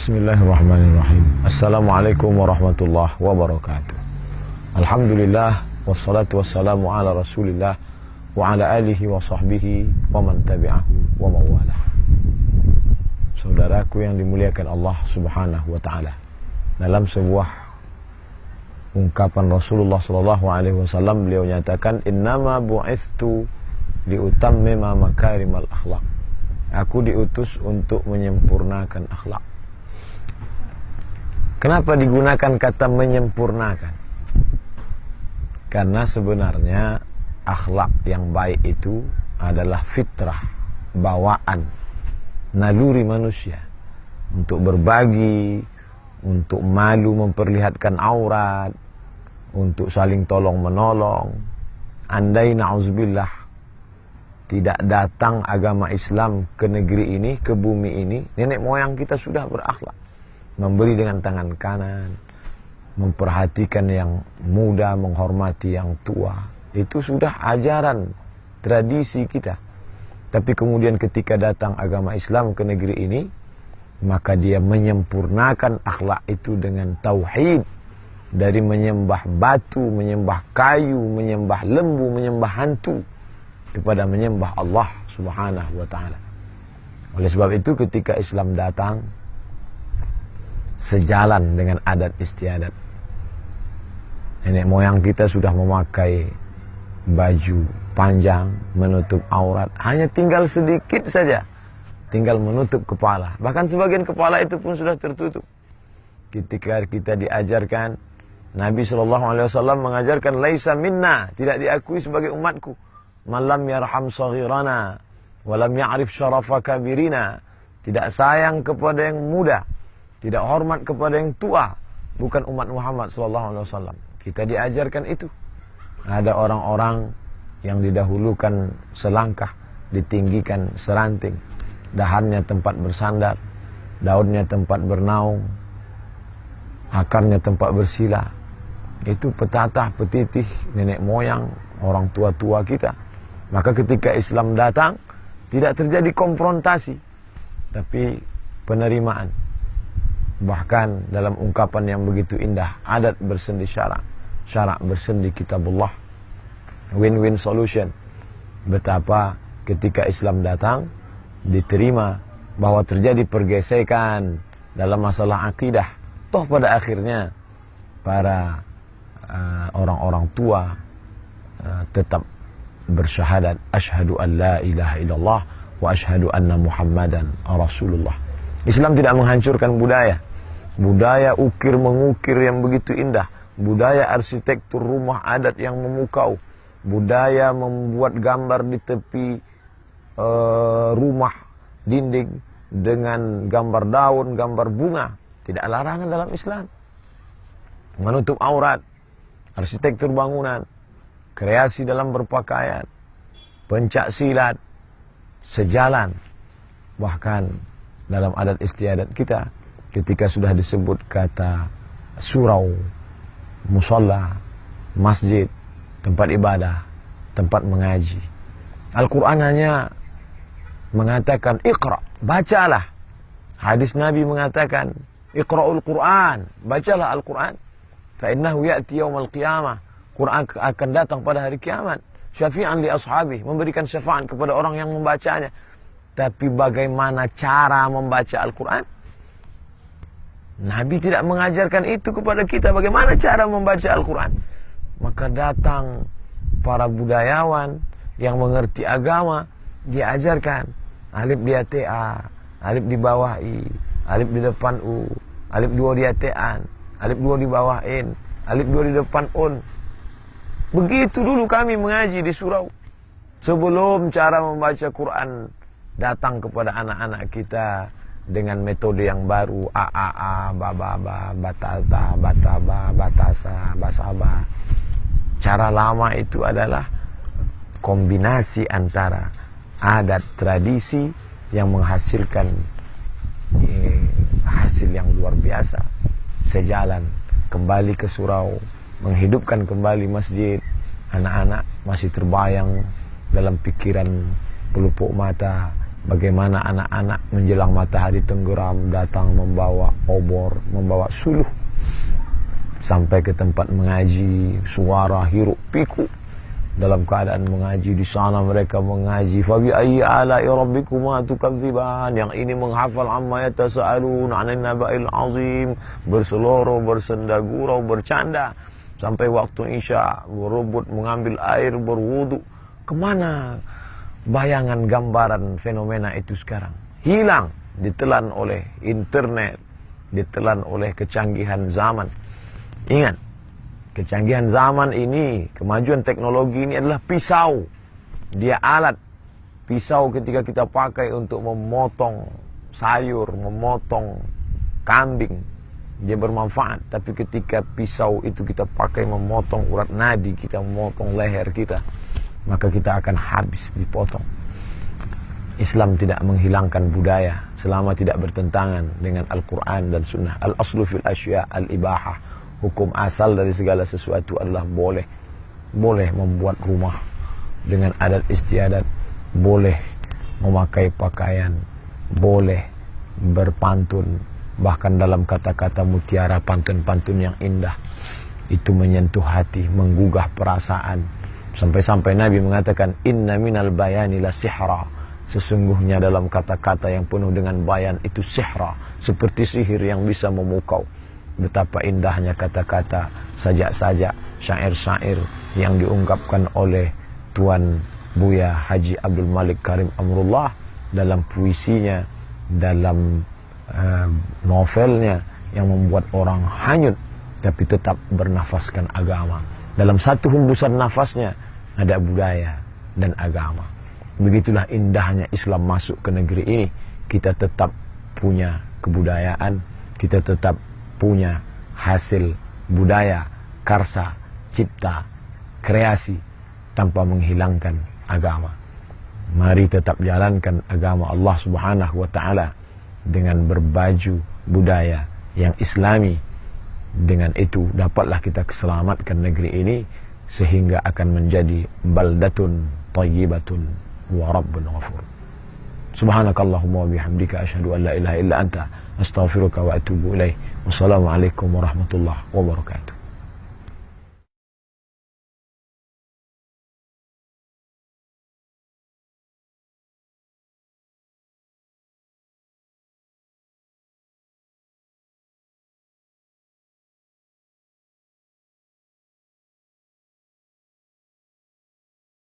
Bismillahirrahmanirrahim. Assalamualaikum warahmatullahi wabarakatuh. Alhamdulillah wassalatu wassalamu ala Rasulillah wa ala alihi wa sahbihi wa man tabi'ahu wa mawalah. Saudaraku yang dimuliakan Allah Subhanahu wa taala. Dalam sebuah ungkapan Rasulullah sallallahu alaihi wasallam, beliau nyatakan, "Innama bu'itstu liutammima makarimal akhlak." Aku diutus untuk menyempurnakan akhlak. Kenapa digunakan kata menyempurnakan? Karena sebenarnya akhlak yang baik itu adalah fitrah, bawaan, naluri manusia untuk berbagi, untuk malu memperlihatkan aurat, untuk saling tolong menolong. Andai na'udzubillah tidak datang agama Islam ke negeri ini, ke bumi ini, nenek moyang kita sudah berakhlak, memberi dengan tangan kanan, memperhatikan yang muda, menghormati yang tua. Itu sudah ajaran, tradisi kita. Tapi kemudian ketika datang agama Islam ke negeri ini, maka dia menyempurnakan akhlak itu dengan tauhid. Dari menyembah batu, menyembah kayu, menyembah lembu, menyembah hantu, kepada menyembah Allah Subhanahu wa ta'ala. Oleh sebab itu ketika Islam datang, sejalan dengan adat istiadat. Nenek moyang kita sudah memakai baju panjang menutup aurat, hanya tinggal sedikit saja, tinggal menutup kepala. Bahkan sebagian kepala itu pun sudah tertutup. Ketika kita diajarkan, Nabi SAW mengajarkan, "Laisa minna," tidak diakui sebagai umatku. "Malam yarham saghirana, walam ya'rif syarafa kabirina." Tidak sayang kepada yang muda, tidak hormat kepada yang tua, bukan umat Muhammad SAW. Kita diajarkan itu. Ada orang-orang yang didahulukan selangkah, ditinggikan seranting, dahannya tempat bersandar, daunnya tempat bernaung, akarnya tempat bersila. Itu petatah petitih nenek moyang, orang tua-tua kita. Maka ketika Islam datang, tidak terjadi konfrontasi, tapi penerimaan. Bahkan dalam ungkapan yang begitu indah, adat bersendi syarak, syarak bersendi kitabullah, win-win solution. Betapa ketika Islam datang, diterima bahwa terjadi pergesekan dalam masalah akidah. Toh pada akhirnya para orang-orang tua tetap bersyahadat, asyhadu an la ilaha illallah wa asyhadu anna muhammadan rasulullah. Islam tidak menghancurkan budaya. Budaya ukir-mengukir yang begitu indah, budaya arsitektur rumah adat yang memukau, budaya membuat gambar di tepi rumah dinding dengan gambar daun, gambar bunga, tidak larangan dalam Islam. Menutup aurat, arsitektur bangunan, kreasi dalam berpakaian, pencak silat, sejalan. Bahkan dalam adat istiadat kita, ketika sudah disebut kata surau, musalla, masjid, tempat ibadah, tempat mengaji, Al-Quran hanya mengatakan iqra, bacalah. Hadis Nabi mengatakan iqra'ul Quran, bacalah Al-Quran, fa innahu ya'ti yaumal qiyamah, Quran akan datang pada hari kiamat, syafi'an li ashabi, memberikan syafaat kepada orang yang membacanya. Tapi bagaimana cara membaca Al-Quran? Nabi tidak mengajarkan itu kepada kita, bagaimana cara membaca Al-Quran. Maka datang para budayawan yang mengerti agama, diajarkan alif di ATA, alif di bawah I, alif di depan U, alif dua di AT-an, alif dua di bawah In, alif dua di depan Un. Begitu dulu kami mengaji di surau. Sebelum cara membaca Quran datang kepada anak-anak kita dengan metode yang baru, a, ba, batata, bataba, batasa, basaba. Cara lama itu adalah kombinasi antara adat tradisi yang menghasilkan hasil yang luar biasa. Sejalan kembali ke surau, menghidupkan kembali masjid. Anak-anak masih terbayang dalam pikiran pelupuk mata Bagaimana anak-anak menjelang matahari tenggelam datang membawa obor, membawa suluh sampai ke tempat mengaji, suara hiruk pikuk dalam keadaan mengaji. Di sana mereka mengaji, fabi ayyi ala'i rabbikuma tukadziban, yang ini menghafal amma yatasaalun 'anil naba'il azim, berseloroh, bersenda gurau, bercanda sampai waktu isya, berebut mengambil air, berwudu. Kemana bayangan gambaran fenomena itu sekarang? Hilang, ditelan oleh internet, ditelan oleh kecanggihan zaman. Ingat, kecanggihan zaman ini, kemajuan teknologi ini adalah pisau. Dia alat. Pisau ketika kita pakai untuk memotong sayur, memotong kambing, dia bermanfaat. Tapi ketika pisau itu kita pakai memotong urat nadi kita, memotong leher kita, maka kita akan habis dipotong. Islam tidak menghilangkan budaya selama tidak bertentangan dengan Al-Quran dan Sunnah. Al-aslu fil asya al-ibahah. Hukum asal dari segala sesuatu adalah boleh. Boleh membuat rumah dengan adat istiadat, boleh memakai pakaian, boleh berpantun, bahkan dalam kata-kata mutiara, pantun-pantun yang indah. Itu menyentuh hati, menggugah perasaan. Sampai-sampai Nabi mengatakan, inna minal bayani la sihra. Sesungguhnya dalam kata-kata yang penuh dengan bayan itu sihra, seperti sihir yang bisa memukau. Betapa indahnya kata-kata, sajak-sajak, syair-syair yang diungkapkan oleh Tuan Buya Haji Abdul Malik Karim Amrullah dalam puisinya, dalam novelnya yang membuat orang hanyut tapi tetap bernafaskan agama. Dalam satu hembusan nafasnya ada budaya dan agama. Begitulah indahnya Islam masuk ke negeri ini. Kita tetap punya kebudayaan, kita tetap punya hasil budaya, karsa, cipta, kreasi tanpa menghilangkan agama. Mari tetap jalankan agama Allah Subhanahu wa taala dengan berbaju budaya yang islami. Dengan itu dapatlah kita keselamatkan negeri ini sehingga akan menjadi baldatun thayyibatun wa rabbun ghafur. Subhanakallahumma wa bihamdika asyhadu an la ilaha illa anta astaghfiruka wa atubu ilaik. Wassalamualaikum warahmatullahi wabarakatuh.